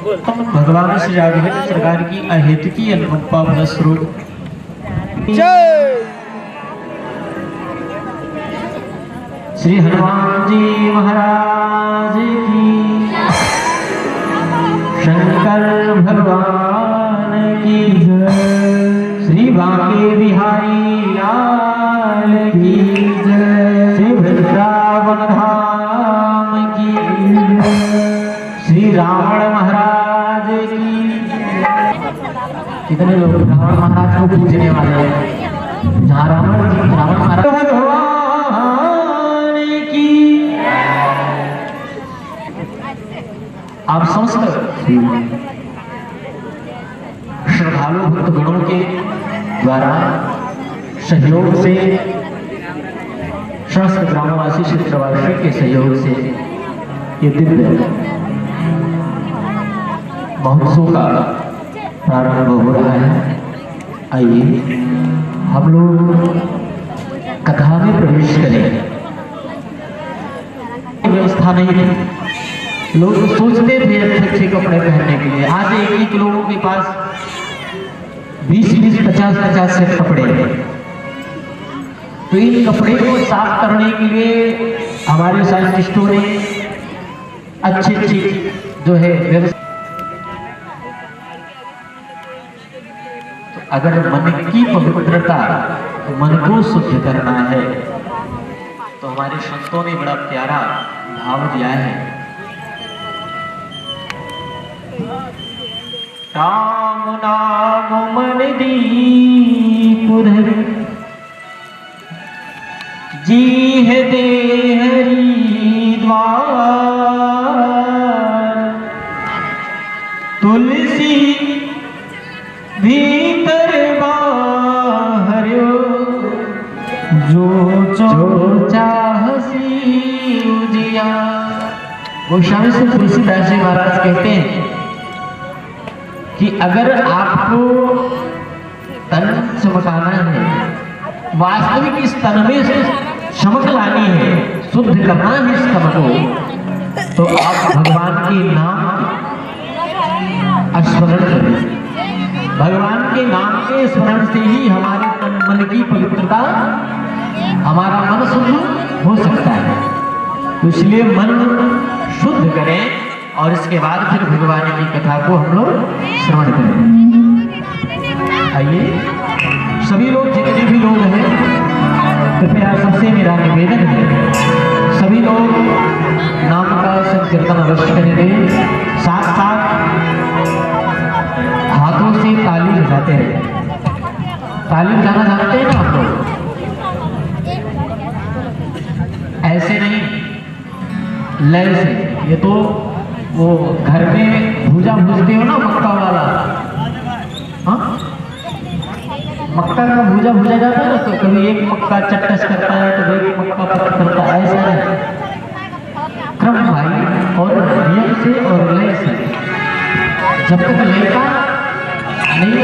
भगवान श्री राघवेंद्र सरकार की अहेतुकी अनुकंपा फलस्वरूप श्री हनुमान जी महाराज की, शंकर भगवान की जय, श्री बांके बिहारी लाल की जय, श्री वृंदावन धाम की जय, श्री रावण महाराज की। कितने लोग रावण महाराज को पूजने वाले हैं? जहाँ रावण महाराज भगवान की। आप समझ श्रद्धालु भक्त गणों के द्वारा सहयोग से, समस्त ग्रामवासी क्षेत्रवासी के सहयोग से ये दिव्य महोत्सव का प्रारंभ हो रहा है। आइए हम लोग कथा में प्रवेश करें। व्यवस्था नहीं थी, लोग सोचते थे अच्छे कपड़े पहनने के लिए। आज एक लोगों के पास 20-20, 50-50 सेट कपड़े हैं। तो इन कपड़े को साफ करने के लिए हमारे साइंटिस्टों ने अच्छी जो है व्यवस्था। तो अगर मन की पवित्रता, तो मन को शुद्ध करना है, तो हमारे संतों ने बड़ा प्यारा भाव दिया है। राम नाम मन दीप धरि, जी है दे हरि द्वार, तुलसी भीतर बाहर, जो चाहसी उजिया। गोस्वामी श्री तुलसीदास जी महाराज कहते हैं कि अगर आपको तन चमकाना है, वास्तविक इस तन में से चमक लानी है, शुद्ध करना है इस तन को, तो आप भगवान के नाम स्मरण करें। भगवान के नाम के स्मरण से ही हमारे तन मन की पवित्रता, हमारा मन शुद्ध हो सकता है। तो इसलिए मन शुद्ध करें और इसके बाद फिर भगवान की कथा को हम लोग श्रवण करें। आइए सभी लोग, जितने भी लोग हैं, कृपया सबसे मेरा निवेदन है, सभी लोग नाम का संकीर्तन अवश्य करेंगे। साथ साथ हाथों से ताली बजाते हैं। ताली बजाना जानते हैं ना आप लोग? ऐसे नहीं, लय से। ये तो वो घर में भूजा भूजते हो ना, मक्का वाला, हाँ, मक्का का भूजा भूजा जाता है ना, तो कभी एक मक्का चटच करता है, तो एक मक्का पट करता है। ऐसा है क्रम भाई, और नियम से और लय से। जब तक लय का नहीं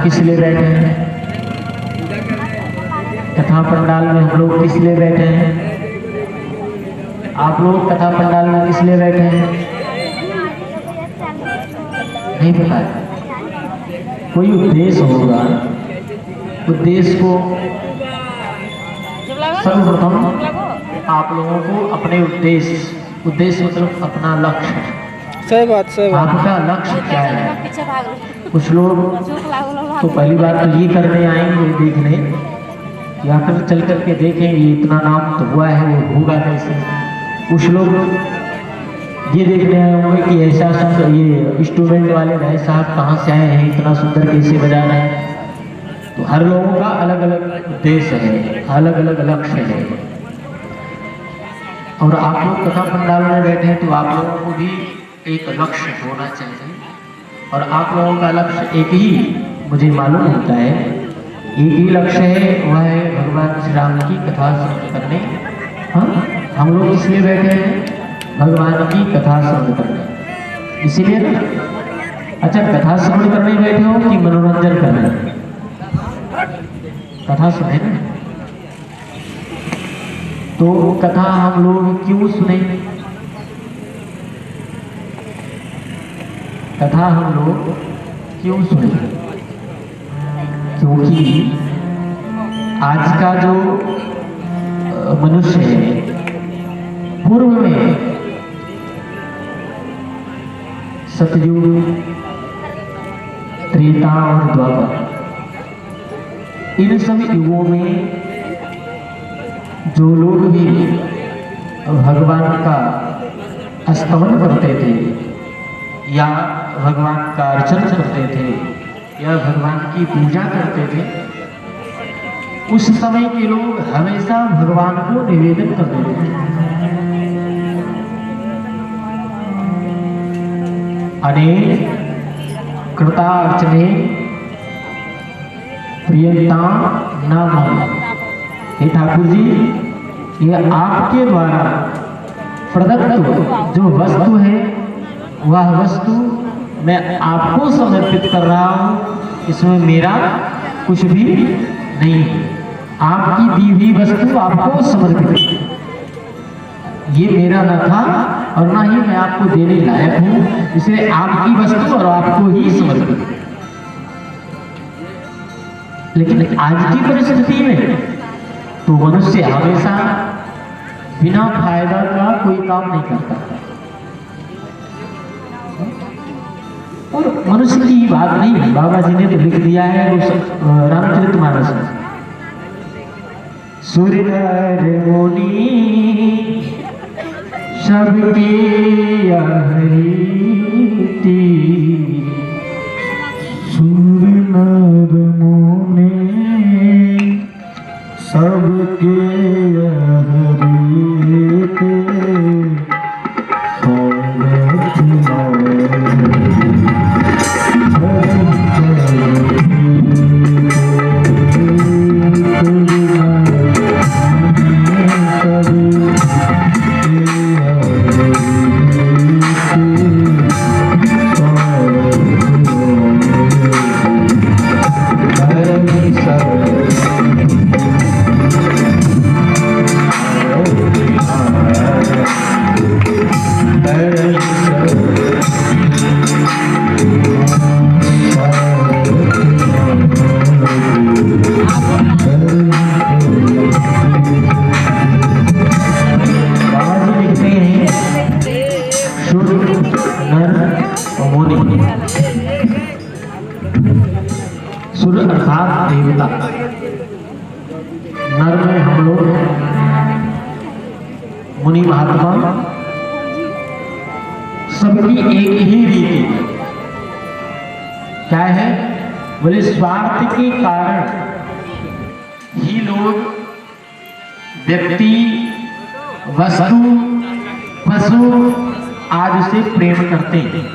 किस लिए बैठे हैं? कथा पंडाल में हम लोग किस लिए बैठे हैं? आप लोग कथा पंडाल में किस लिए बैठे हैं? नहीं पता है? कोई उद्देश्य होगा, उद्देश्य को सर्वप्रथम आप लोगों को अपने उद्देश्य मतलब अपना लक्ष्य, सही बात सही बात। आपका लक्ष्य क्या है? कुछ लोग तो पहली बार तो ये करने आएंगे देखने, या फिर चल करके देखें ये इतना नाम तो हुआ है, वो होगा कैसे। कुछ लोग ये देखने आए होंगे कि ऐसा सुंदर ये इंस्ट्रूमेंट वाले भाई साहब कहाँ से आए हैं, इतना सुंदर कैसे बजा रहे हैं। तो हर लोगों का अलग अलग उद्देश्य है, अलग अलग लक्ष्य है। और आप लोग कथा पंडाल में बैठे हैं तो आप लोगों को भी एक लक्ष्य होना चाहिए। और आप लोगों का लक्ष्य एक ही मुझे मालूम होता है, एक ही लक्ष्य है, वह है भगवान श्री राम की कथा श्रवण करने। हाँ, हम लोग इसलिए बैठे हैं भगवान की कथा श्रवण करने, इसीलिए ना। अच्छा, कथा श्रवण करने बैठे हो कि मनोरंजन करने? कथा सुने ना, तो कथा हम लोग क्यों सुने? कथा हम लोग क्यों सुने? क्योंकि आज का जो मनुष्य है, पूर्व में सतयुग, त्रेता और द्वापर, इन सब युगों में जो लोग भी भगवान का स्तमन करते थे या भगवान का अर्चन करते थे या भगवान की पूजा करते थे, उस समय के लोग हमेशा भगवान को निवेदन करते थे। अनेक कृतार्चने प्रियंता नाम। हे ठाकुर जी, ये आपके द्वारा प्रदत्त जो वस्तु है, वह वस्तु मैं आपको समर्पित कर रहा हूँ, इसमें मेरा कुछ भी नहीं है। आपकी दी हुई वस्तु आपको समर्पित है, ये मेरा न था और ना ही मैं आपको देने लायक हूँ, इसलिए आपकी वस्तु और आपको ही समर्पित। लेकिन आज की परिस्थिति में तो मनुष्य हमेशा बिना फायदा का कोई काम नहीं करता। और मनुष्य की बात नहीं, बाबा जी ने तो लिख दिया है रामचरितमानस में, सूर्य नर मुनि सबके हरिति, सूर्य नर मुनि सबके सूर्य अर्थात देवता। नर में हम लोग मुनि महात्मा, सबकी एक ही रीति क्या है? बोले स्वार्थ के कारण ही लोग व्यक्ति, वस्तु, पशु आदि से प्रेम करते हैं।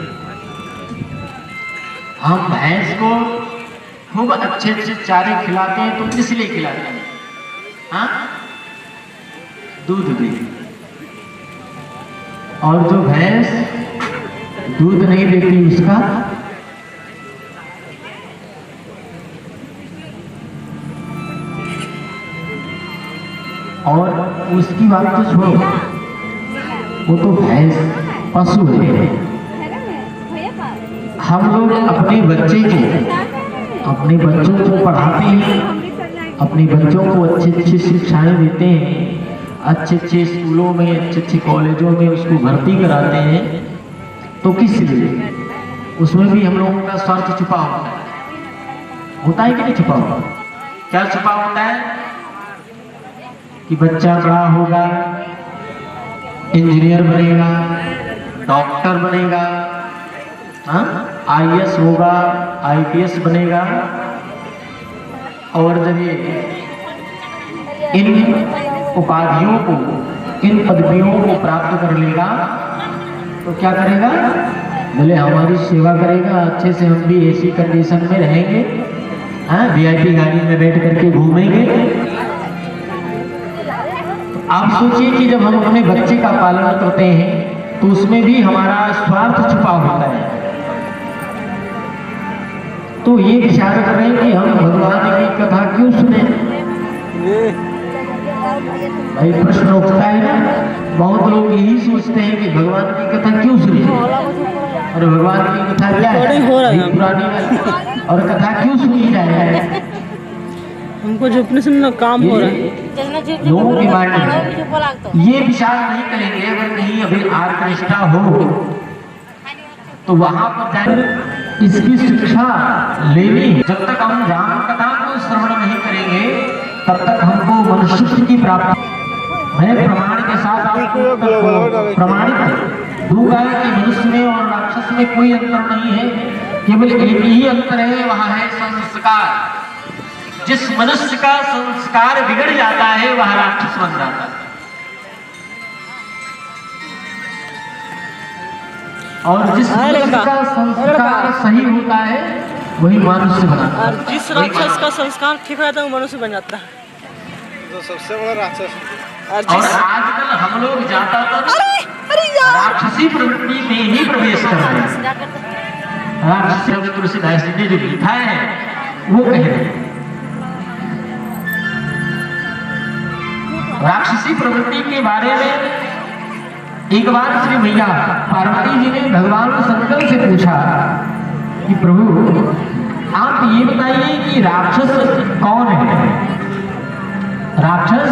हम भैंस को खूब अच्छे अच्छे चारे खिलाते हैं, तो किस लिए खिलाते हैं? हाँ, दूध दे। और जो भैंस दूध नहीं देती उसका और उसकी बात तो छोड़ो, वो तो भैंस पशु है। हम लोग अपने बच्चों को पढ़ाते हैं, अपने बच्चों को अच्छी अच्छी शिक्षाएं देते हैं, अच्छे अच्छे स्कूलों में, अच्छे अच्छे कॉलेजों में उसको भर्ती कराते हैं, तो किस लिए? उसमें भी हम लोगों का स्वार्थ छुपा होता है कि नहीं छुपा होता? क्या छुपा होता है कि बच्चा बड़ा होगा, इंजीनियर बनेगा, डॉक्टर बनेगा, IAS होगा, IPS बनेगा, और जब ये इन उपाधियों को, इन पदवियों को प्राप्त कर लेगा तो क्या करेगा? बोले हमारी सेवा करेगा, अच्छे से हम भी ऐसी कंडीशन में रहेंगे, VIP गाड़ी में बैठ करके घूमेंगे। आप सोचिए कि जब हम अपने बच्चे का पालन करते हैं तो उसमें भी हमारा स्वार्थ छुपा होता है। तो ये विचार करें कि हम भगवान की कथा क्यों सुने? भाई प्रश्न उठता है ना, बहुत लोग यही सोचते हैं कि भगवान की कथा क्यों सुने, और भगवान की कथा क्या है? पुरानी वाली, और कथा क्यों सुनी जाए? हमको जो अपने सुनना काम हो रहा है। लोगों के माइंड में ये विचार नहीं करेंगे। अगर कहीं अभी आर्केस्ट्रा हो तो वहां पर जाकर इसकी शिक्षा लेनी। जब तक हम राम कथा को श्रवण नहीं करेंगे तब तक हमको मनुष्य की प्राप्ति। मैं प्रमाण के साथ आपको प्रमाणित दूंगा कि मनुष्य में और राक्षस में कोई अंतर नहीं है, केवल एक ही अंतर है, वह है संस्कार। जिस मनुष्य का संस्कार बिगड़ जाता है वह राक्षस बन जाता है, और जिस मनुष्य का संस्कार सही होता है वही मनुष्य बनाता है। जिस राक्षस का संस्कार ठीक रहता है वो मनुष्य बन जाता है, तो सबसे बड़ा राक्षस। और आजकल हम लोग ज्यादातर राक्षसी प्रवृत्ति में ही प्रवेश कर रहे हैं। राक्षसी तुलसीदास जी ने जो लिखा है वो कह रहे हैं, राक्षसी प्रवृत्ति के बारे में एक बार श्री मैया पार्वती जी ने भगवान शंकर से पूछा कि प्रभु आप ये बताइए कि राक्षस कौन है? राक्षस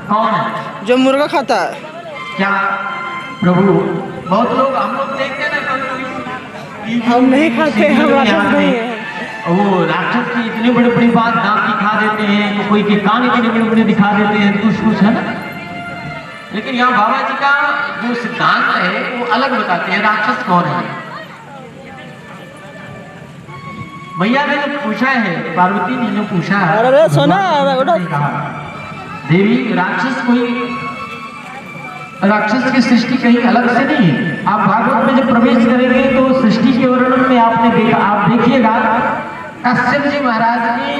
कौन है? जो मुर्गा खाता है। क्या प्रभु? बहुत लोग हम लोग देखते हैं ना, हम नहीं खाते, हम राक्षस नहीं है। वो राक्षस की इतनी बड़ी बड़ी बात दांत दिखा देते हैं, तो कोई के कान इतने बड़े बड़े दिखा देते हैं, कुछ है ना। लेकिन यहाँ बाबा जी का जो सिद्धांत है वो अलग बताते हैं, राक्षस कौन है। मैया ने जो पूछा है, पार्वती ने जो पूछा है, अरे सोना देवी राक्षस कोई, राक्षस की सृष्टि कहीं अलग से नहीं है। आप भागवत में जब प्रवेश करेंगे तो सृष्टि के वर्णन में आपने देखा, आप देखिएगा कश्यप जी महाराज की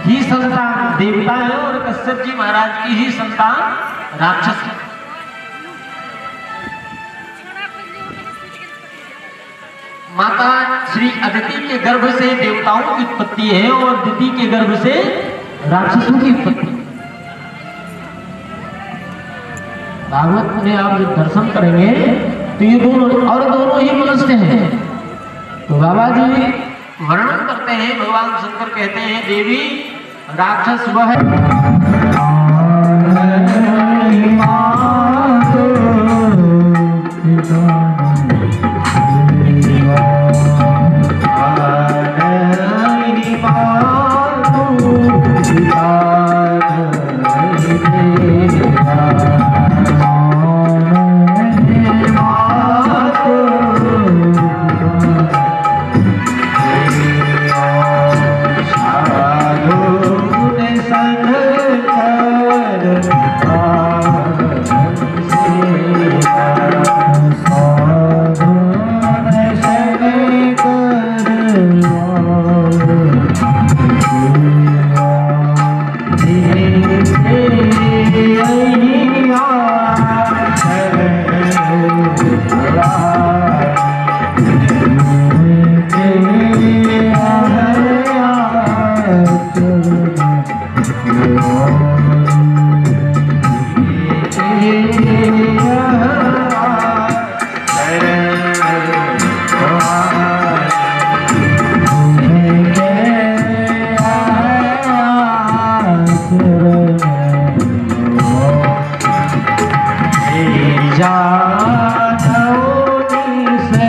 ही संतान देवता है और कश्यप जी महाराज की ही संतान राक्षस है। माता श्री अदिति के गर्भ से देवताओं की उत्पत्ति है और दिति के गर्भ से राक्षसों की उत्पत्ति। भागवत में आप जब दर्शन करेंगे तो ये दोनों ही मनुष्य हैं। तो बाबा जी वर्णन करते हैं, भगवान शंकर कहते हैं देवी राक्षस वह है संग जानी से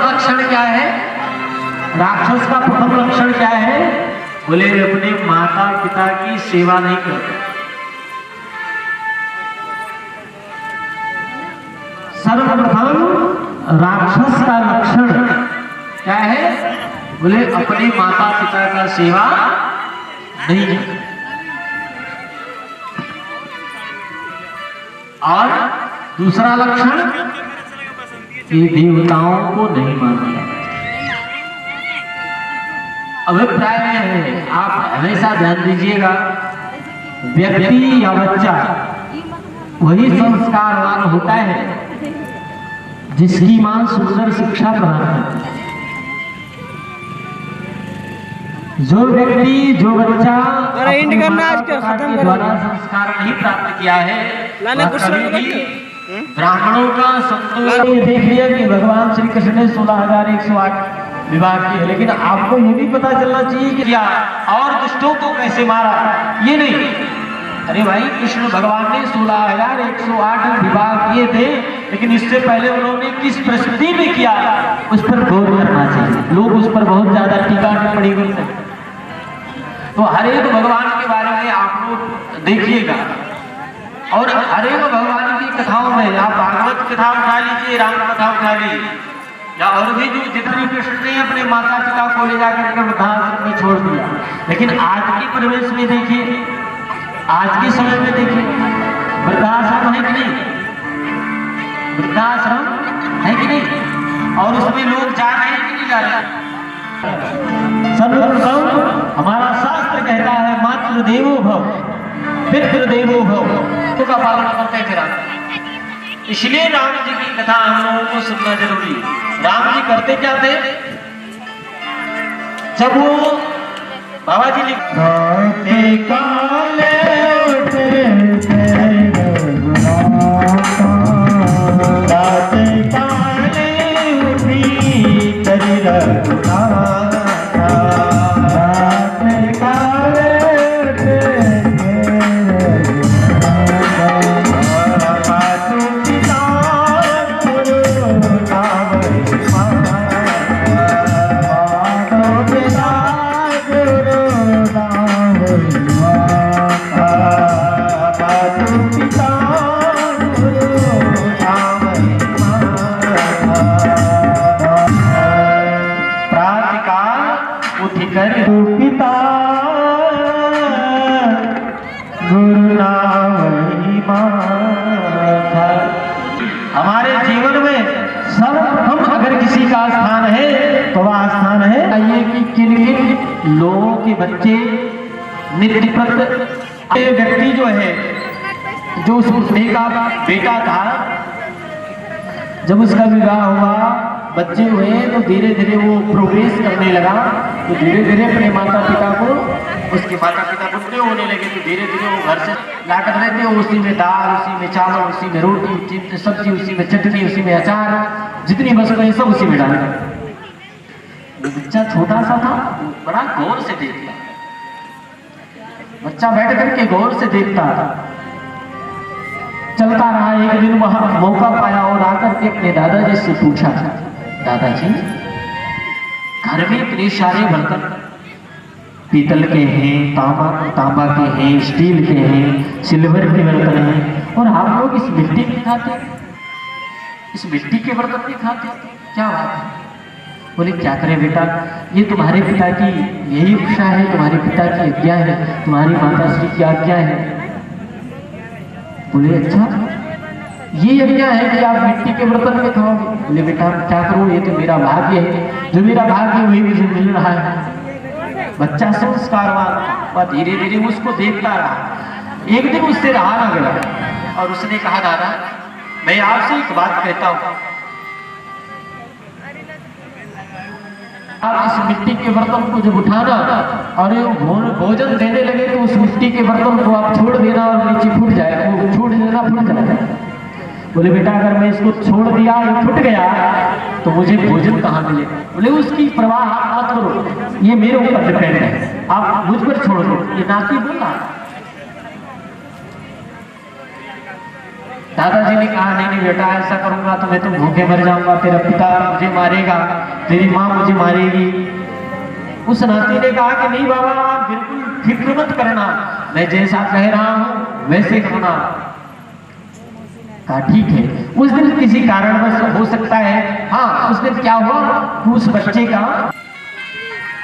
दर्शन राक्षस का प्रथम लक्षण क्या है? बोले अपने माता पिता की सेवा नहीं करते। सर्वप्रथम राक्षस का लक्षण क्या है? बोले अपने माता पिता का सेवा नहीं करते। और दूसरा लक्षण कि देवताओं को नहीं मानता। अभिप्राय है, आप हमेशा ध्यान दीजिएगा, व्यक्ति या बच्चा वही संस्कारवान होता है जिसकी मां सुंदर शिक्षा प्रदान करती है। जो व्यक्ति जो बच्चा द्वारा संस्कार नहीं प्राप्त किया है, ब्राह्मणों का संतोष। देख लिया कि भगवान श्री कृष्ण ने 16,108 विवाह किए, लेकिन आपको ये भी पता चलना चाहिए कि क्या और दुष्टों को कैसे मारा, ये नहीं। अरे भाई, कृष्ण भगवान ने 16,108 विवाह किए थे, लेकिन इससे पहले उन्होंने किस परिस्थिति में किया, उस पर गौर करना चाहिए। लोग उस पर बहुत ज्यादा टीका टिप्पणी करते हैं। तो हर एक भगवान के बारे में आप लोग देखिएगा, और हर एक भगवान की कथाओं में आप भागवत कथा उठा लीजिए, राम कथा उठा लीजिए, या और भी जो जितने कृष्ण ने अपने माता पिता को ले जाकर वृद्धाश्रम में छोड़ दिया, लेकिन आज के परिवेश में देखिए, आज के समय में देखिए, वृद्धाश्रम है कि नहीं? वृद्धाश्रम है कि नहीं? और उसमें लोग जा रहे हैं कि नहीं जा रहे? सर्वप्रथम हमारा शास्त्र कहता है मातृदेवो भव पितृदेवो भव, तो का पालन करते फिर। इसलिए राम जी की कथा हम लोगों को सुनना जरूरी है। राम जी करते क्या थे? जब वो बाबा जी लिखते काले उठे काले उठी करी पिता हमारे जीवन में सर्वप्रथम अगर किसी का स्थान है तो वह स्थान है ये कि किन किन लोगों के बच्चे नित्य प्रत व्यक्ति जो है, जो उस का बेटा था, जब उसका विवाह हुआ, बच्चे हुए, तो धीरे धीरे वो प्रोग्रेस करने लगा, तो धीरे धीरे अपने माता पिता को, उसके माता पिता बुढ़े होने लगे, तो धीरे धीरे वो घर से लाकर रहते, उसी में दाल, उसी में चावल, उसी में रोटी, सब्जी, उसी में चटनी, उसी में अचार, जितनी वस्तुएं सब उसी में डाले। बच्चा छोटा सा था, बड़ा गौर से देखता, बच्चा बैठ करके गौर से देखता था। चलता रहा, एक दिन वहां मौका पाया और आकर के अपने दादाजी से पूछा, दादाजी घर में इतने सारे बर्तन पीतल के हैं, तांबा के हैं, स्टील के हैं, सिल्वर के बर्तन हैं, और आप लोग इस मिट्टी में खाते, इस मिट्टी के बर्तन में खाते, क्या बात है? बोले क्या करें बेटा, ये तुम्हारे पिता की यही इच्छा है, तुम्हारे पिता की आज्ञा है, तुम्हारी माता श्री की आज्ञा है। बोले अच्छा, ये आज्ञा है कि आप मिट्टी के बर्तन में खाओगे? बोले बेटा क्या करूं, ये तो मेरा भाग्य है, जो मेरा भाग्य वही मुझे मिल रहा है। बच्चा संस्कारवान था, वह धीरे धीरे उसको देखता रहा। एक दिन उससे रहा ना गया और उसने कहा, दादा मैं आपसे एक बात कहता हूँ, आप इस मिट्टी के बर्तन को जब उठाना और भोजन देने लगे तो उस मिट्टी के बर्तन को आप छोड़ देना और नीचे फूट जाएगा, वो छोड़ देना फूट जाएगा। बोले बेटा अगर मैं इसको छोड़ दिया ये फूट गया तो मुझे भोजन कहाँ मिलेगा? बोले उसकी परवाह आप मत करो, ये मेरे ऊपर डिपेंड है, आप मुझ पर छोड़ दो। ये नाती बोल रहा है। दादाजी ने कहा नहीं नहीं बेटा ऐसा करूंगा तो मैं तो भूखे मर जाऊंगा, तेरा पिता मुझे मारेगा, तेरी माँ मुझे मारेगी। उस नाती ने कहा कि नहीं बाबा आप बिल्कुल फिक्र मत करना, मैं जैसा कह रहा हूँ वैसे करना। कहा ठीक है। उस दिन किसी कारणवश हो सकता है, हाँ उस दिन क्या हुआ उस बच्चे का,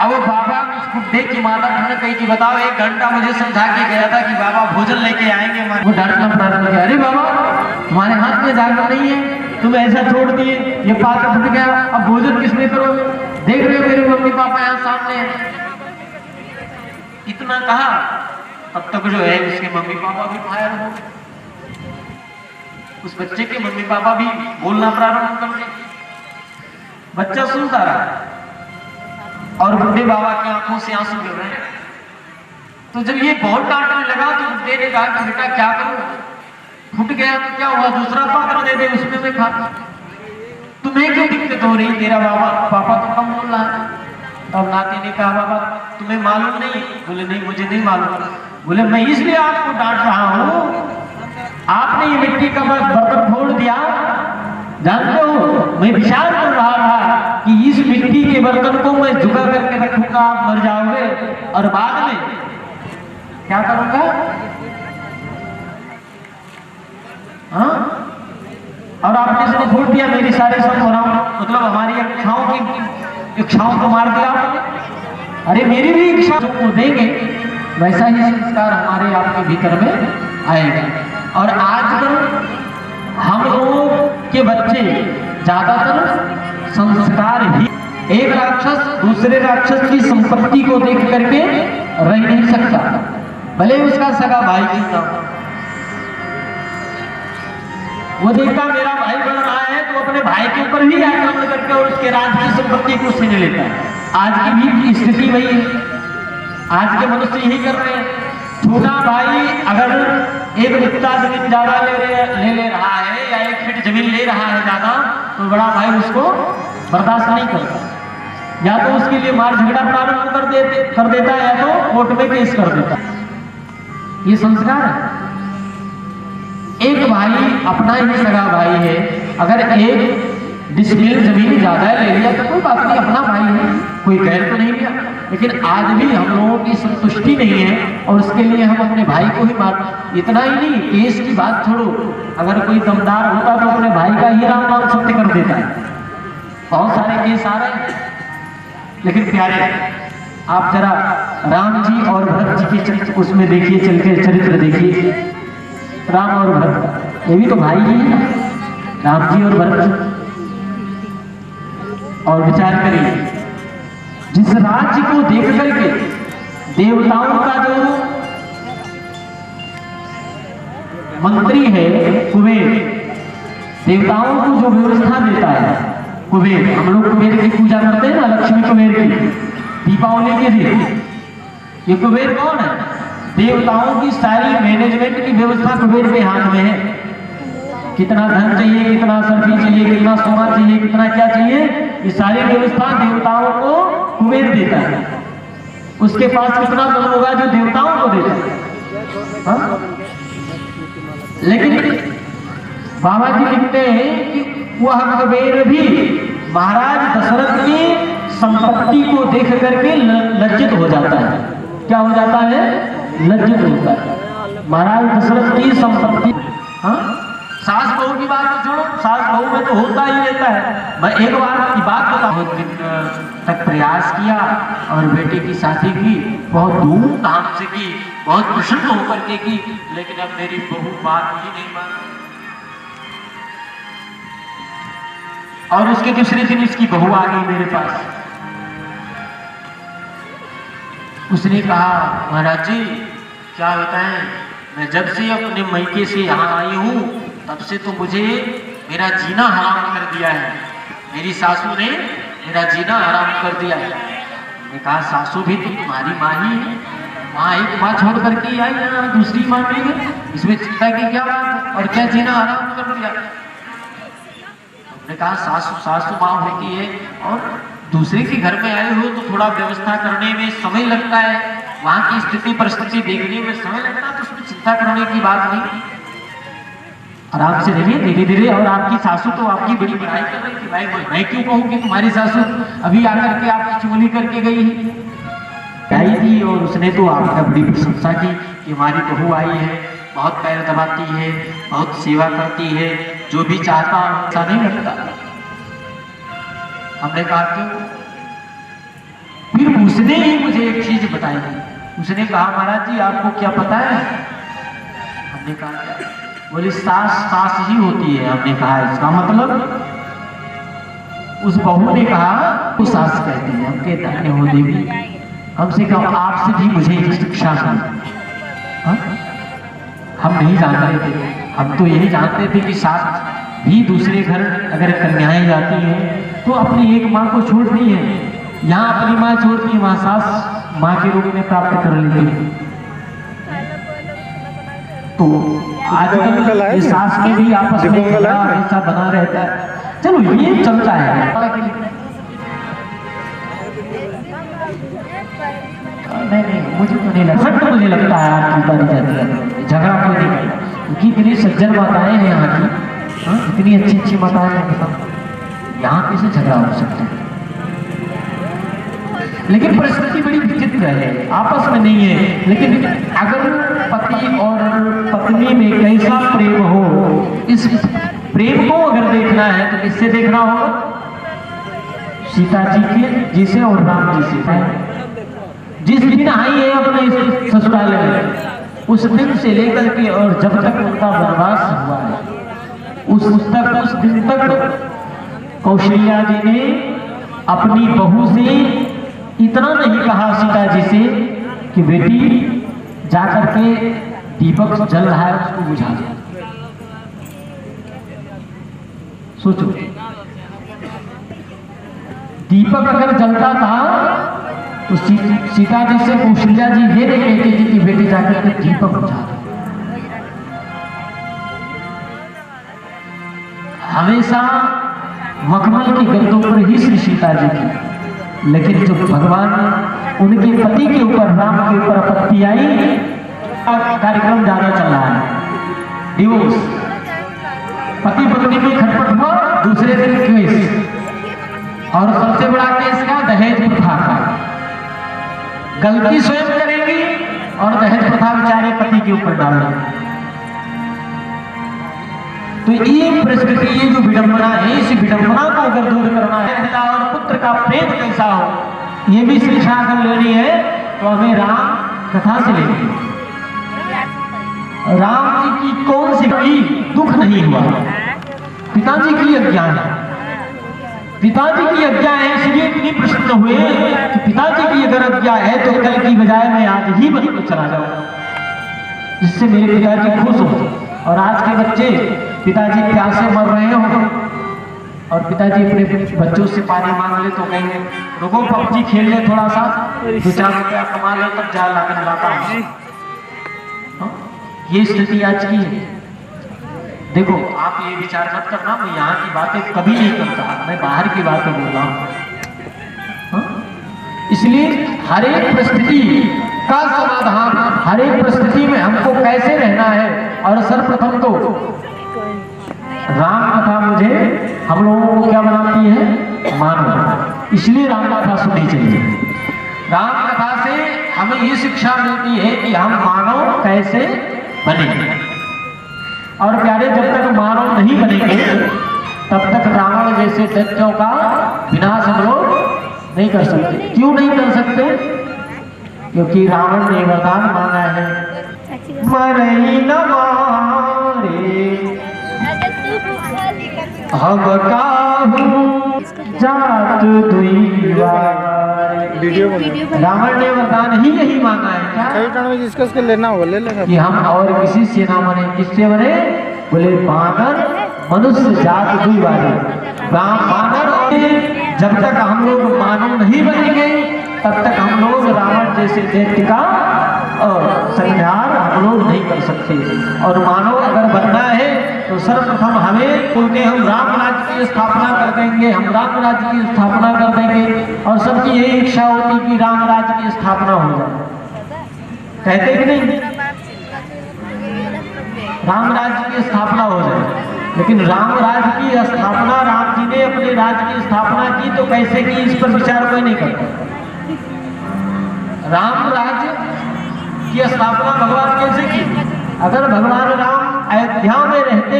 अब वो बाबा उस बुड्ढे की माता ठंड कही कि बताओ 1 घंटा मुझे समझा के गया था कि बाबा भोजन लेके आएंगे। वो डरना प्रारंभ किया, अरे बाबा तुम्हारे हाथ में जागरण नहीं है, तुम ऐसा छोड़ दिए, ये पात्र फट गया, अब भोजन किसमें करोगे? देख रहे हो मेरे मम्मी पापा यहाँ सामने हैं। इतना कहा तब तक जो है उसके मम्मी पापा भी फायर हो, उस बच्चे के मम्मी पापा भी बोलना प्रारंभ कर दिए। बच्चा सुनता रहा और बुढ़े बाबा की आंखों से आंसू गिर रहे हैं। तो जब ये बहुत डांटने लगा तो बुढ़े ने कहा कि बेटा क्या करूं, फूट गया तो क्या हुआ, दूसरा पात्र दे दे उसमें मैं खा, तुम्हें क्यों दिक्कत हो रही, तेरा पापा तो कम बोल रहा है। तब नाती ने कहा बाबा तुम्हें मालूम नहीं? बोले नहीं मुझे नहीं मालूम। बोले मैं इसलिए आपको डांट रहा हूं, आपने ये मिट्टी का बर्तन फोड़ दिया, जानते हो मैं विचार कर रहा था कि इस मिट्टी के बर्तन को मैं झुका करके रखूंगा, आप मर जाओगे और बाद में क्या करूंगा? हाँ और आपने इसको फोड़ दिया, मेरी सारी सब हो रहा हूं, मतलब हमारी इच्छाओं को मार दिया आपने। अरे मेरी भी इच्छा को देंगे वैसा ही संस्कार हमारे आपके भीतर में आएगा। और आजकल हम लोगों के बच्चे ज्यादातर संस्कार ही, एक राक्षस दूसरे राक्षस की संपत्ति को देख करके रह नहीं सकता, भले उसका सगा भाई क्यों ना हो। वो देखता मेरा भाई बढ़ रहा है तो अपने भाई के ऊपर ही आक्रमण करके और उसके राज की संपत्ति को छीन लेता है। आज की भी स्थिति वही है, आज के मनुष्य यही कर रहे हैं। छोटा भाई अगर एक बित्ता जमीन ज्यादा ले रहा है या 1 फीट जमीन ले रहा है ज्यादा, तो बड़ा भाई उसको बर्दाश्त नहीं करता, या तो उसके लिए मार झगड़ा प्रारंभ कर देता है या तो कोर्ट में केस कर देता है। ये संस्कार है। एक भाई अपना ही सगा भाई है, अगर 1 डिसमिल जमीन ज्यादा ले लिया तो कोई बात नहीं, अपना भाई है, कोई गैर तो नहीं लिया। लेकिन आज भी हम लोगों की संतुष्टि नहीं है और उसके लिए हम अपने भाई को ही मार। इतना ही नहीं, केस की बात छोड़ो, अगर कोई दमदार होता तो अपने भाई का ही राम नाम सत्य कर देता है। बहुत सारे केस आ रहे हैं। लेकिन प्यारे आप जरा राम जी और भरत जी के चरित्र उसमें देखिए, चल के चरित्र देखिए, राम और भरत ये भी तो भाई ही है, राम जी और भरत जी। और विचार करिए, जिस राज्य को देख करके देवताओं का जो मंत्री है कुबेर, देवताओं को जो व्यवस्था देता है कुबेर, हम लोग कुबेर की पूजा करते हैं ना, लक्ष्मी कुबेर की, दीपावली के दिन। ये कुबेर कौन है? देवताओं की सारी मैनेजमेंट की व्यवस्था कुबेर के हाथ में है। कितना धन चाहिए, कितना सर्फी चाहिए, कितना सोना चाहिए, कितना क्या चाहिए, ये सारी व्यवस्था देवताओं को कुबेर देता है। उसके पास कितना धन होगा जो देवताओं को देता है। हाँ? लेकिन बाबा जी लिखते हैं कि वह कुबेर भी महाराज दशरथ की संपत्ति को देख करके लज्जित हो जाता है। क्या हो जाता है? लज्जित होता है। महाराज दशरथ की संपत्ति। हाँ, सास बहू की बात छोड़ो, सास बहू में तो होता ही रहता है। मैं एक बार की बात बताऊं, बहुत दिन तक प्रयास किया और बेटे की शादी की, बहुत धूमधाम से की, बहुत प्रसन्न होकर के की, लेकिन अब मेरी बहू बात ही नहीं मानी। और उसके दूसरे दिन इसकी बहू आ गई मेरे पास। उसने कहा महाराज जी क्या बताएं, मैं जब से अपने मैके से यहाँ आई हूँ तब से तो मुझे मेरा जीना हराम कर दिया है, मेरी सासू ने मेरा जीना हराम कर दिया है। मैंने कहा सासू भी तो तुम्हारी माँ ही है, माँ एक माँ छोड़ करके आई है, दूसरी माँ मिल गई, इसमें चिंता की क्या बात है, और क्या जीना हराम कर दिया। हमने कहा सासू सासू माँ होती है और दूसरे के घर में आए हो तो थोड़ा व्यवस्था करने में समय लगता है, वहां की स्थिति परिस्थिति देखने में समय लगता है, तो उसमें चिंता करने की बात नहीं, आराम से रहिए धीरे धीरे। और आपकी सासू तो आपकी बड़ी बड़ाई कर रही थी, भाई मैं क्यों कहूँ कि तुम्हारी सासू अभी आकर के आपकी चुगली करके गई है, आई थी और उसने तो आपका बड़ी प्रशंसा की कि हमारी बहू आई है, बहुत पैर दबाती है, बहुत सेवा करती है, जो भी चाहता ऐसा नहीं लगता। हमने कहा क्यों? फिर उसने ही मुझे एक चीज बताई, उसने कहा महाराज जी आपको क्या पता है? हमने कहा क्या? बोले सास सास ही होती है। हमने कहा इसका मतलब? उस बहू ने कहा वो सास कहती है। हम कहते हैं हो देवी कम से कम आपसे भी मुझे एक शिक्षा मिली। हम नहीं जानते थे, हम तो यही जानते थे कि सास भी दूसरे घर अगर कन्याएं जाती हैं तो अपनी एक माँ को छोड़ती है, यहाँ अपनी माँ छोड़ती, वहां सास माँ के रूप में प्राप्त कर लेती है। तो आजकल ये सास में भी आपस में ऐसा बना रहता है। चलो ये चलता है, नहीं मुझे तो नहीं लगता, मुझे लगता है आपकी बारी जाती है झगड़ा कोई नहीं, क्योंकि इतनी सज्जन माताएं हैं यहाँ की, इतनी अच्छी अच्छी माताएं हैं, यहाँ कैसे झगड़ा हो सकता है? लेकिन परिस्थिति बड़ी विचित्र है, आपस में नहीं है। लेकिन अगर पति और पत्नी में कैसा प्रेम हो, इस प्रेम को अगर देखना है तो किससे देखना होगा? सीता जी के जिसे और राम जी से। जिस दिन आई है अपने ससुराल में, उस दिन से लेकर के और जब तक उनका वनवास हुआ है उस दिन तक कौशल्या जी ने अपनी बहू से इतना नहीं कहा सीता जी से कि बेटी जाकर के दीपक जल रहा है उसको बुझा दो। सोचो, दीपक अगर जलता था तो सीता जी से कौशल्या जी ये नहीं कहती थी कि बेटी जाकर के दीपक बुझा दो। हमेशा मखमल की गद्दों पर ही श्री सीता जी की, लेकिन जब भगवान उनके पति के ऊपर राम के ऊपर आपत्ति आई, कार्यक्रम ज्यादा चल रहा है, डिवोर्स, पति पत्नी में खटपट हुआ, दूसरे दिन केस, और सबसे बड़ा केस का दहेज प्रथा का। गलती स्वयं करेगी और दहेज प्रथा बेचारे पति के ऊपर डालेंगे। तो ये परिस्थिति, ये जो विडंबना है, इस विडंबना को अगर दूर करना है, पिता और पुत्र का प्रेम कैसा हो, ये भी शिक्षा अगर लेनी है तो हमें राम कथा से लेनी है। राम जी की कौन सी दुख नहीं हुआ, पिताजी की आज्ञा है, पिताजी की आज्ञा है, इसलिए इतनी प्रसन्न हुए कि पिताजी की अगर आज्ञा है तो कल की बजाय मैं आज ही बन के चला जाऊंगा, जिससे मेरे पिताजी खुश हो। और आज के बच्चे पिताजी प्यासे मर रहे हो और पिताजी अपने बच्चों से पानी मांग ले तो कहेंगे रुको पबजी खेल ले, थोड़ा सा 2-4 रुपया कमा ले तब जा लाकर लाता हूं। ये स्थिति आज की है। देखो आप ये विचार मत करना मैं यहाँ की बातें कभी नहीं करता, मैं बाहर की बातें बोल रहा हूँ। इसलिए हर एक परिस्थिति का समाधान, हर एक परिस्थिति में हमको कैसे रहना है, और सर्वप्रथम तो राम कथा मुझे हम लोगों को क्या बनाती है? मानव। इसलिए राम कथा सुननी चाहिए। राम कथा से हमें ये शिक्षा मिलती है कि हम मानव कैसे बने। और प्यारे जब तक मानव नहीं बनेंगे तब तक रावण जैसे दैत्यों का विनाश हम लोग नहीं कर सकते। क्यों नहीं कर सकते? क्योंकि रावण ने वरदान मांगा है, मरई न मारे हम काहू जात दुईवार। वीडियो बना रावण ने वरदान ही यही मांगा है क्या कभी टाइम में डिस्कस कर लेना होगा, ले लेना। कि हम और किसी से ना बने। किससे बने? बोले बानर मनुष्य जात दुईवार। बानर और जब तक हम लोग मानव नहीं बनेंगे तब तक हम लोग रावण जैसे दैत्य का संहार हम लोग नहीं कर सकते। और मानव अगर बनना है तो सर्वप्रथम हमें बोलते हम राम राज्य की स्थापना कर देंगे, हम राम राज्य की स्थापना कर देंगे। और सबकी यही इच्छा होती कि राम राज्य की स्थापना हो जाए, कहते कि नहीं? राम राज्य की स्थापना हो जाए। लेकिन राम राज्य की स्थापना, राम जी ने अपने राज्य की स्थापना की तो कैसे की, इस पर विचार कोई नहीं करता। राम राज्य की स्थापना भगवान कैसे की? अगर भगवान राम अयोध्या में रहते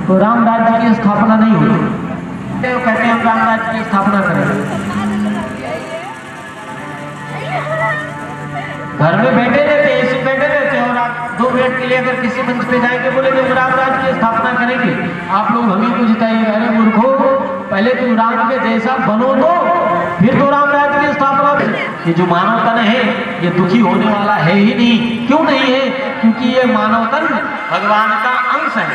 तो राम राज्य की स्थापना नहीं होती। तो कहते हैं हम राम राज्य की स्थापना करेंगे। घर में बैठे रहते, ऐसे बैठे रहते और आप 2 मिनट के लिए अगर किसी मंच पे जाएंगे बोले तो राम राज्य की स्थापना करेंगे, आप लोग हमें कुछ बताइए, अरे मूर्खो पहले तुम राम के जैसा बनो तो फिर तो राम राज्य की स्थापना। ये जो मानव तन है ये दुखी होने वाला है ही नहीं। क्यों नहीं है? क्योंकि ये मानव तन भगवान का अंश है।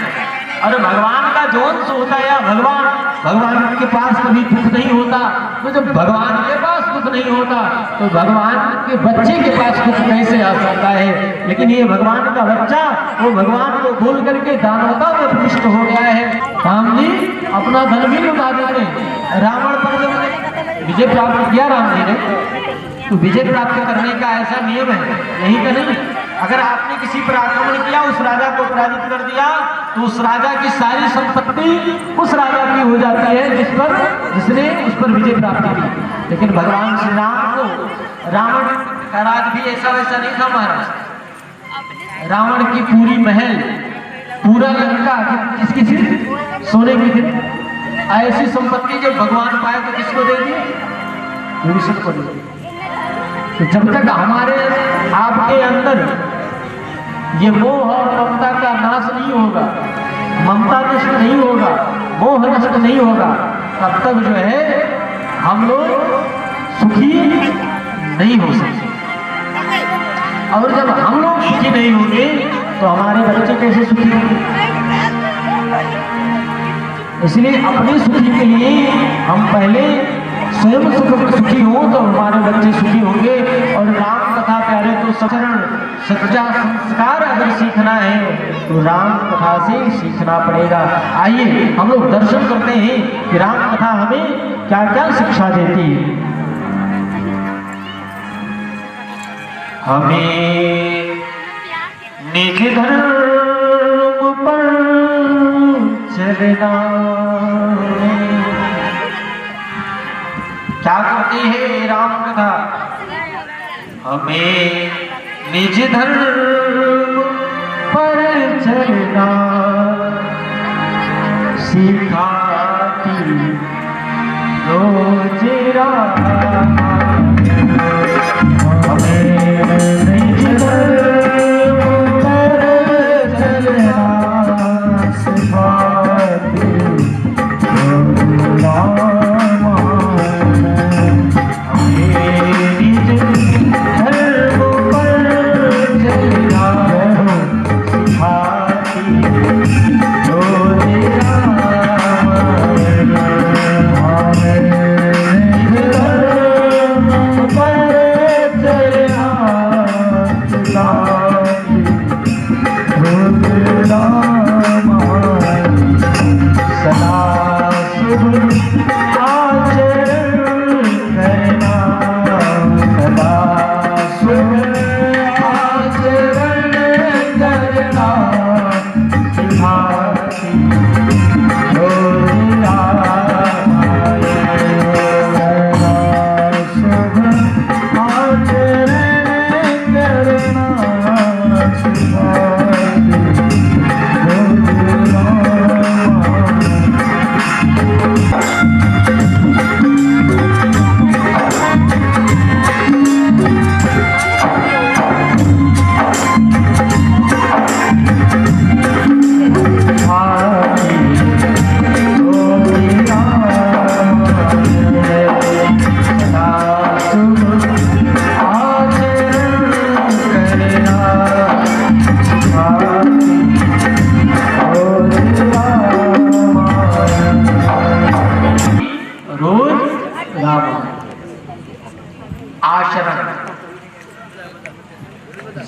और भगवान का जो अंश होता है भगवान के पास कभी दुख नहीं होता। तो जब भगवान के पास दुख नहीं होता तो भगवान के बच्चे के पास दुख कैसे आ सकता है? लेकिन ये भगवान का बच्चा वो भगवान को भूल करके दानवता में प्रविष्ट हो गया है। राम जी अपना धन भी लुटा देते हैं। रावण पर जब विजय प्राप्त किया राम जी ने तो विजय प्राप्त करने का ऐसा नियम है, नहीं का नहीं। अगर आपने किसी पर आक्रमण किया, उस राजा को पराजित कर दिया तो उस राजा की सारी संपत्ति उस राजा की हो जाती है जिसने उस पर विजय प्राप्त की। लेकिन भगवान श्री राम को रावण का राज भी ऐसा वैसा नहीं था महाराज। रावण की पूरी महल, पूरा लंका किसकी थी? सोने की थी। ऐसी संपत्ति जब भगवान पाए तो किसको दे दी? विभीषण को दे दी। तो जब तक हमारे आपके अंदर ये मोह और ममता का नाश नहीं होगा, ममता नष्ट नहीं होगा, मोह नष्ट नहीं होगा, तब तक जो है हम लोग सुखी नहीं हो सकते। और जब हम लोग सुखी नहीं होंगे तो हमारे बच्चे कैसे सुखी होंगे? इसलिए अपनी सुखी के लिए हम पहले स्वयं सुखी हो तो हमारे बच्चे सुखी होंगे। और राम कथा प्यारे तो सचरण सच्चा संस्कार अगर सीखना है तो राम कथा से सीखना पड़ेगा। आइए हम लोग दर्शन करते हैं कि राम कथा हमें क्या क्या शिक्षा देती है। हमें निज धर्म पर चलना। क्या करती है राम कथा? हमें निज धर्म पर चलना सिखाती रोज रात। हमें निज धर्म पर चलना सिखाती रोज रात। Oh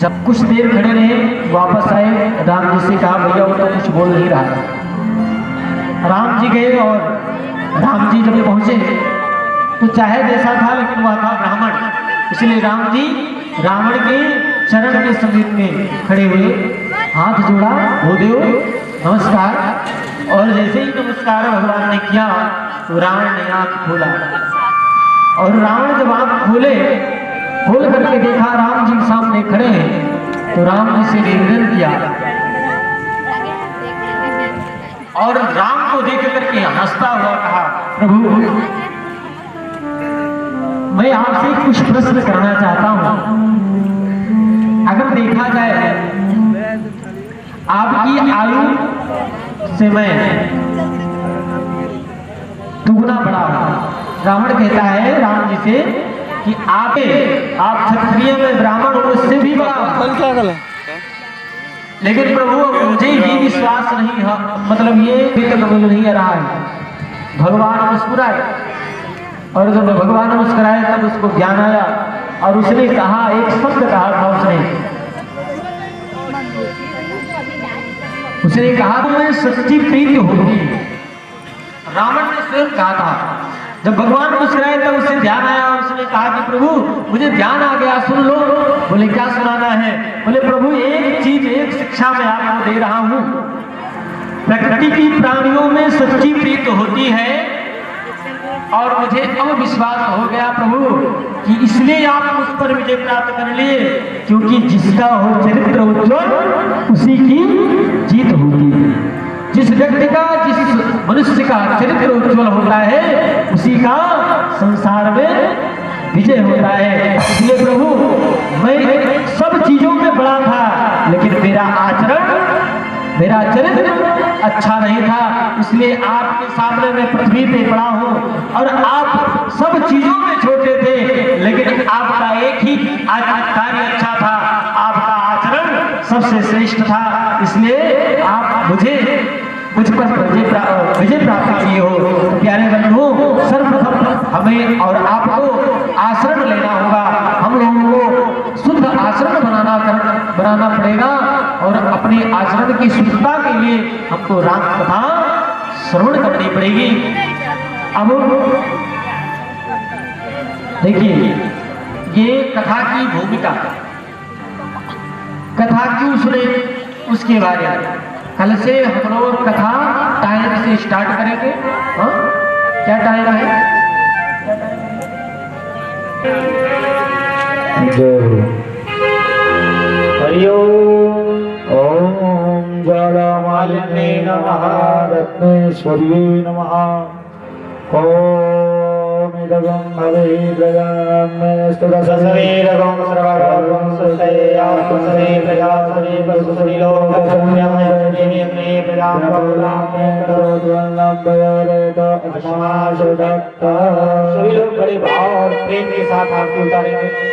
जब कुछ देर खड़े रहे, वापस आए, राम जी से कहा भैया वो तो कुछ बोल नहीं रहा है। राम जी गए और राम जी जब पहुंचे तो चाहे जैसा था लेकिन वह था ब्राह्मण, इसलिए राम जी रावण के चरण के समीप में खड़े हुए, हाथ जोड़ा, भूदेव नमस्कार। और जैसे ही नमस्कार भगवान ने किया तो रावण ने आंख खोला और रावण जब आंख खोल करके देखा राम जी सामने खड़े हैं तो राम जी से निवेदन किया और राम को देख करके हंसता हुआ कहा, प्रभु मैं आपसे कुछ प्रश्न करना चाहता हूं। अगर देखा जाए आपकी आयु से मैं दुगना बड़ा हूं। रावण कहता है राम जी से कि आप क्षत्रिय में ब्राह्मण हो, उससे भी बड़ा हूं। क्या गला? लेकिन प्रभु मुझे ही विश्वास नहीं है, मतलब ये कबूल नहीं आ रहा है। भगवान मुस्कुराए और जब भगवान मुस्कुराए तब उसको ज्ञान आया और उसने कहा, एक शब्द कहा था उसने कहा तो मैं सच्ची प्रीति होगी। रावण ने स्वयं कहा था। जब भगवान मुस्कुराए तब उसे ध्यान आया और उसने कहा कि प्रभु मुझे ध्यान आ गया, सुन लो। बोले क्या सुनाना है? बोले प्रभु एक चीज, एक शिक्षा मैं आपको दे रहा हूं। प्रकृति की प्राणियों में सच्ची प्रीति होती है और मुझे अब विश्वास हो गया प्रभु कि इसलिए आप मुझ पर विजय प्राप्त कर लिए, क्योंकि जिसका हो चरित्र उज्ज्वल उसी की जीत होगी। जिस व्यक्ति का, जिस मनुष्य का चरित्र उज्ज्वल होता है उसी का संसार में विजय होता है। इसलिए प्रभु मैं सब चीजों में बड़ा था लेकिन मेरा आचरण, मेरा चरित्र अच्छा नहीं था, इसलिए आपके सामने मैं पृथ्वी पे पड़ा हूं। और आप सब चीजों में छोटे थे लेकिन आपका एक ही कार्य अच्छा था, आपका आचरण सबसे श्रेष्ठ था। इसलिए आप मुझ पर विजय प्राप्त किए हो। तो प्यारे बंधुओं, सर्वप्रथम हमें और आपको आचरण लेना होगा। हम लोगों को शुद्ध आचरण बनाना पड़ेगा और अपने आचरण की शुद्धता के लिए हमको राम कथा श्रवण करनी पड़ेगी। अब देखिए, ये कथा की भूमिका, कथा क्यों सुने उसके बारे में कल से हम लोग कथा टाइम से स्टार्ट करेंगे। हाँ, क्या टाइम है? ओम ज्वालामालिन्ये नमः, रत्नेश्वर्ये नमः। ओम इदगं भवेद्रजामेस्तु दशशरीरगं सर्वगं सुषयात्मसे प्रजासरे वसुसरिलोकसंयम जयिने प्रजापौलामे करोद्वल्लभयरेत अस्माशुदत्त। सभी लोग बड़े भाव और प्रेम के साथ आरती उतारेंगे।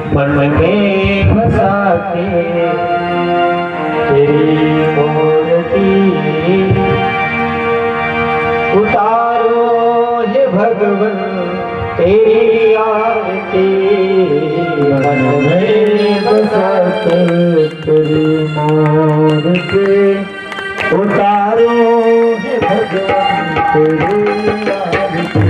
मन में बसाते तेरी मूर्ति उतारो हे भगवन तेरी आरती। मन में बसाते तेरी मूर्ति उतारो हे भगवन तेरी आरती।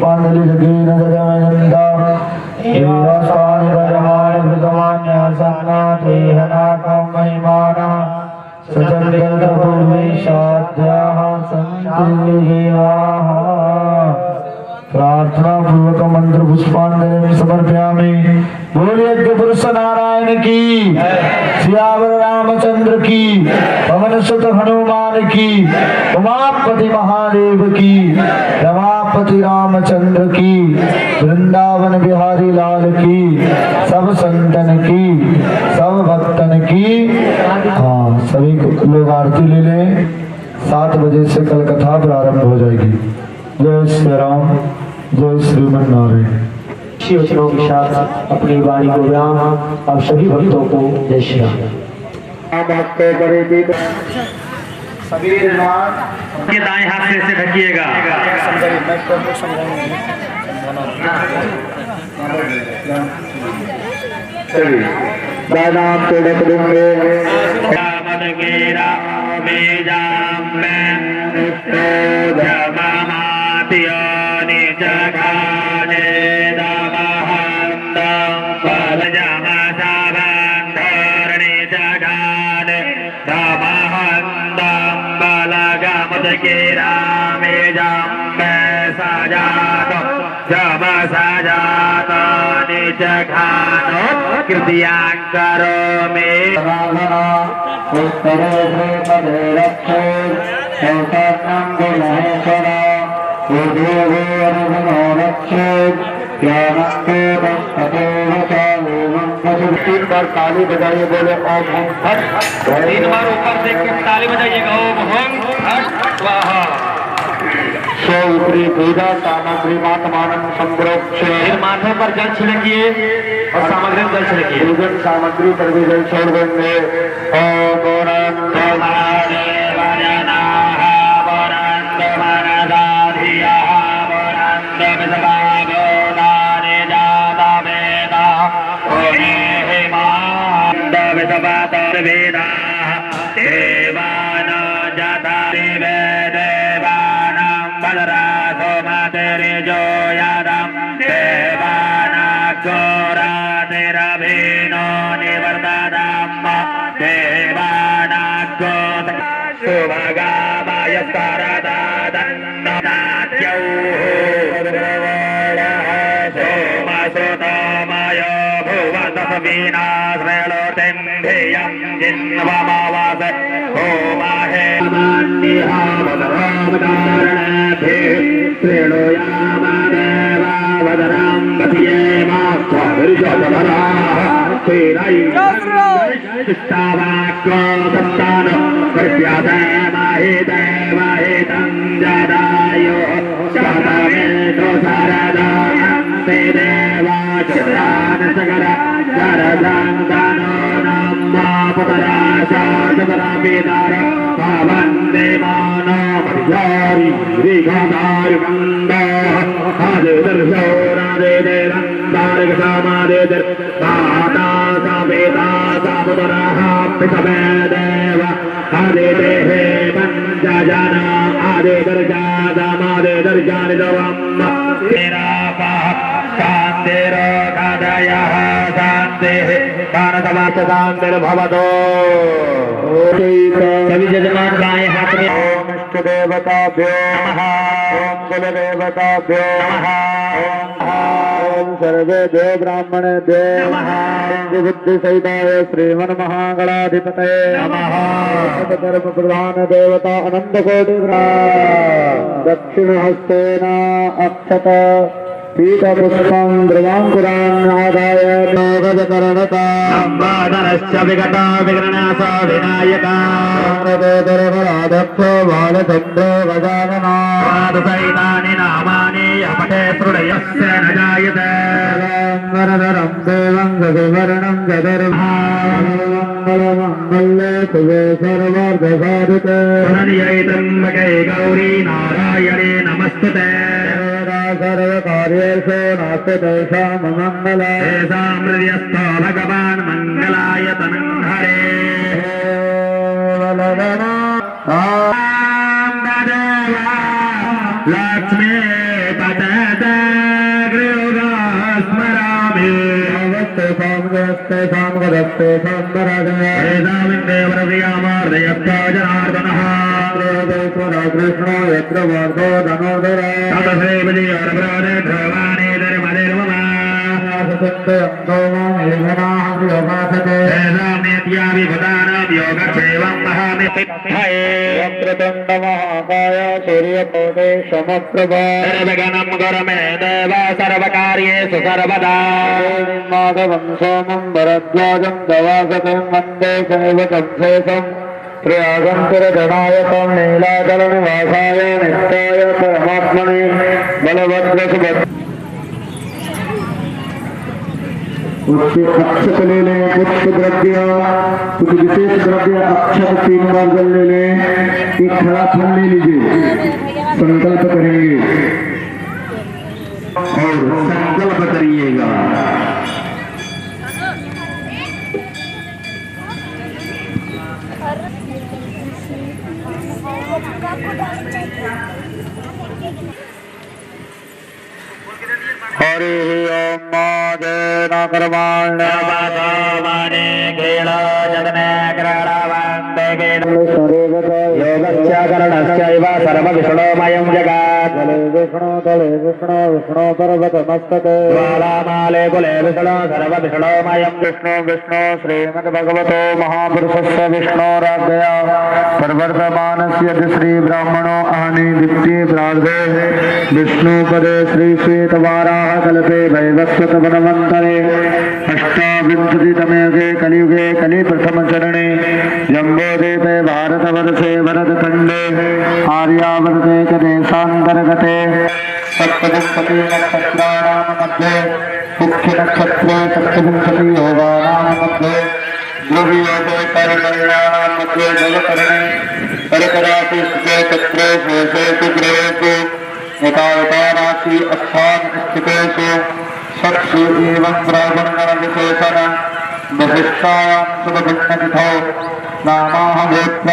पुष्पांजलि जगेन जगमयन्ता एवास्तानि धर्माणि भृगमान्यासन्नाथेहनाकं महिमाना सचर्यपूर्वेशाद्याः सन्ति देवाः। प्रार्थना पूर्वक मंत्र पुष्पांजलि समर्पयामि। बोलिए पुरुष नारायण की, सियावर रामचंद्र की, पवन सुत हनुमान की, उमापति महादेव की, रमापति रामचंद्र की, वृंदावन बिहारी लाल की, सब संतन की, सब भक्तन की। हाँ, सभी लोग आरती ले लें। 7 बजे से कल कथा प्रारंभ हो जाएगी। जय श्री राम, जय श्रीमन नारायण। श्री वचनों के साथ अपनी वाणी को विराम। आप सभी भक्तों को जय श्री राम। सभी निर्माण के दाएं हाथ से इसे ढकिएगा। दानाम को ढक दूंगे। कृतियांकरो में तीन बार ताली बजाइए, बोले ओम हं फट। 3 बार ऊपर देख के ताली बजाइएगा। ओम हं फट स्वाहा। ऊपरी पूजा सामग्री मातमानन संप्रोक्ष। फिर माथे पर जल छिड़किए और सामग्री में जल छिड़किए। पूजन सामग्री पर भी जल छोड़ देंगे। ओम सभी जजमान बाएं हाथ में इष्ट देवताभ्यो नमः। ओम कुल देवताभ्यो नमः। ओम सर्वे देव ब्राह्मण देव नमः। बुद्धि सहिताय श्रीमन महागणाधिपतये नमः। धर्म प्रधान देवता अनंत कोटि दक्षिण हस्तेन अक्षत पीठपुष्पं द्रवांकुरान्नादाय नोगजकरणता संवादनश्च विगता विघ्ननाशो विनायका धर्मराधक्षो बालचन्द्रो गजानना सहितानि नामानि अपठे श्रुडयस्य न जायते वरदरं देवं गजवर्णं जगर्भामङ्गलमङ्गल्ये शिवे सर्वार्धसाधिके प्रणयै त्र्यम्बके गौरी नारायणे नमस्तुते सर्वकार्येषु नास्ति तेषां मङ्गल तेषां हृदयस्थो भगवान् मङ्गलाय तनं हरे लक्ष्मी स्मरामि भवत्ते सामगस्ते सामगदस्ते सामराजने एदामिन्देवरव्यामार्दयत्ता जनार्दनः कृष्णो यत्र वर्धो धनोदर तदसेवजीवरप्राणे ध्रुवाणे धर्मनिर्ममा सत्य योगासते एदाम्यत्याभिभूतानां योगक्षेमं महामितिष्ठये वक्रतुण्डमहाकाय सूर्यकोटे समप्रभा सर्वगणं गुरुमे देव सर्वकार्येषु सर्वदा माधवं सोमं भरद्वाजं दवासतं वन्दे शैवतं शेषम् प्रयागंतरगणायतं नीलाचलनिवासाय नित्याय परमात्मने बलभद्रसुभद्र उससे अक्षत ले लें पुष्प द्रव्य कुछ विशेष द्रव्य अक्षत 3 बार जल ले लें एक खड़ा फल ले लीजिए संकल्प करेंगे और संकल्प करिएगा हरि ओम मादेन कर्माण्यमाने खेल जगने क्रीडावन्ते योगस्य करणस्यैव सर्वविष्णुमयं जगत् तले विष्णु विष्णु पर्वतमस्तके ज्वालामाले कुले विष्णु सर्वविष्णुमयं विष्णु विष्णु श्रीमद्भगवतो महापुरुषस्य विष्णोराज्ञया प्रवर्तमानस्य श्री ब्राह्मणो अहनि द्वितीय प्रार्थे विष्णुपदे श्री श्वेतवाराह कल्पे वैवस्वत वनवन्तरे अष्टाविंशतितमे कलियुगे कलि प्रथम चरणे जम्बोदीपे भारतवर्षे भरतखण्डे आर्यावर्ते च देशान्तर्गते सप्तविंशति नक्षत्राणां मध्ये मुख्यनक्षत्रे सप्तविंशति योगानां मध्ये ध्रुवयोगे कर्मण्यानां मध्ये जलकरणे कर्कराशि सुखे चक्रे शेषेषु ग्रहेषु एकावताराशि अस्थान स्थितेषु सत्सु एवं ब्राह्मणगणविशेषण वशिष्ठायां शुभभिन्नतिथौ नामाह गोत्र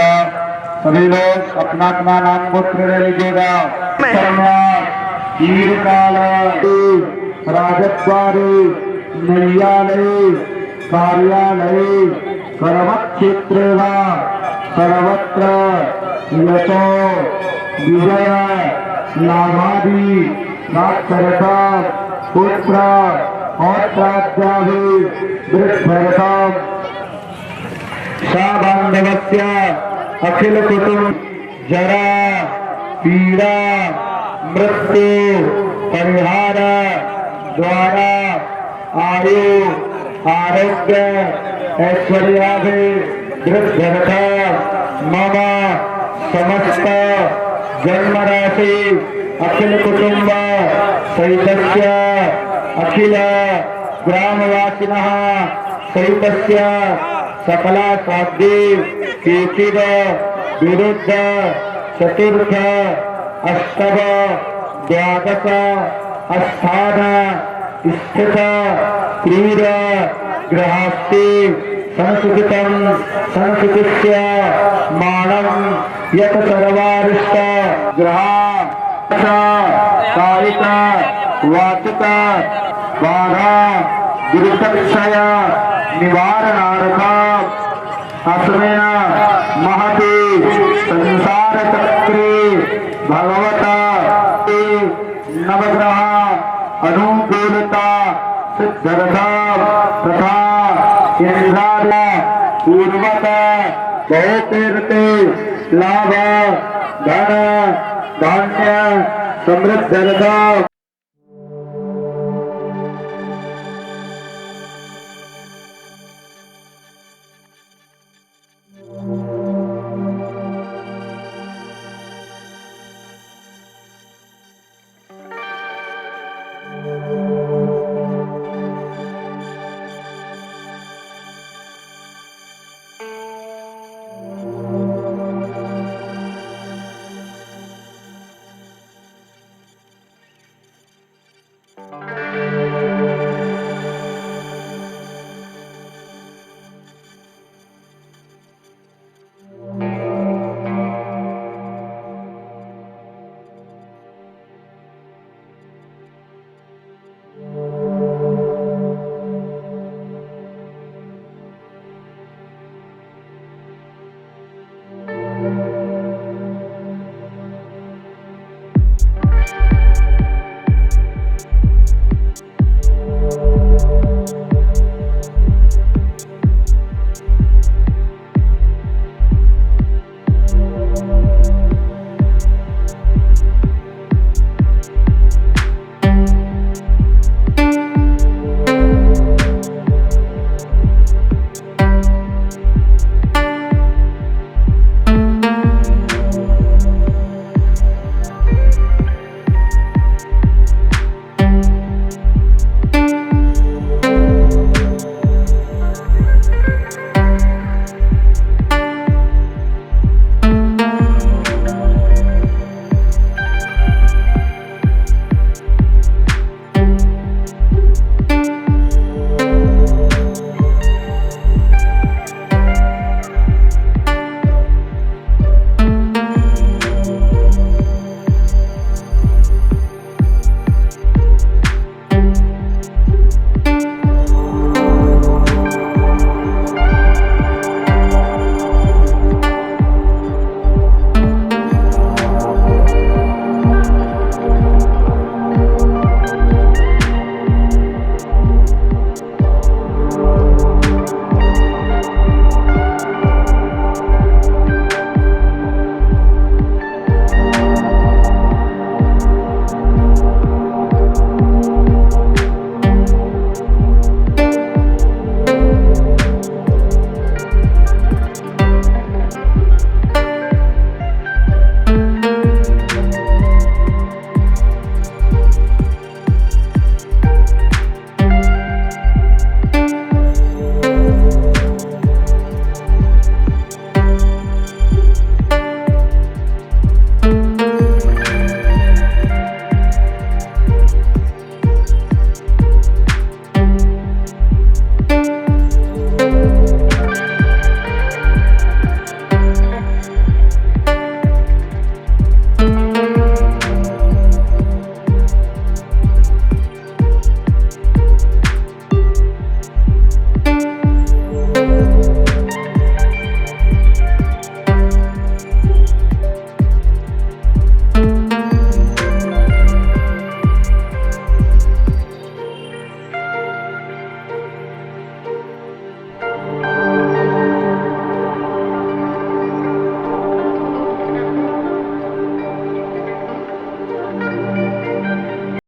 सभी लोग अपना अपना नाम गोत्र ले लीजिएगा कीरकाल राजद्वारे नैयालय कार्यालय कर्मक्षेत्रे वा सर्वत्र यशो विजय लाभादि प्राप्तरता पुत्र औत्राद्याभि वृद्धरता साबान्धवस्य अखिल कुटुंब जरा पीड़ा मृत्यु परिहार द्वारा आयु आरोग्य ऐश्वर्याभि वृद्धरता मम समस्त जन्मराशि अखिल कुटुंब सहितस्य अखिल ग्रामवासिनः सहितस्य सकला साध्य केचिद विरुद्ध चतुर्थ अष्टव द्वादश अस्थान स्थित क्रीड गृहस्थि संस्कृतं संस्कृतिस्य मानं यत सर्वारिष्ट ग्रहा कायिक वाचिक बाधा दुर्दक्षय निवारणार्थम अस्मिन् महति संसार चक्रे भगवता नवग्रह अनुकूलता सिद्धर्थम तथा इंद्रादि पूर्वत बहुतीर्थे लाभ धन धान्य समृद्धर्थम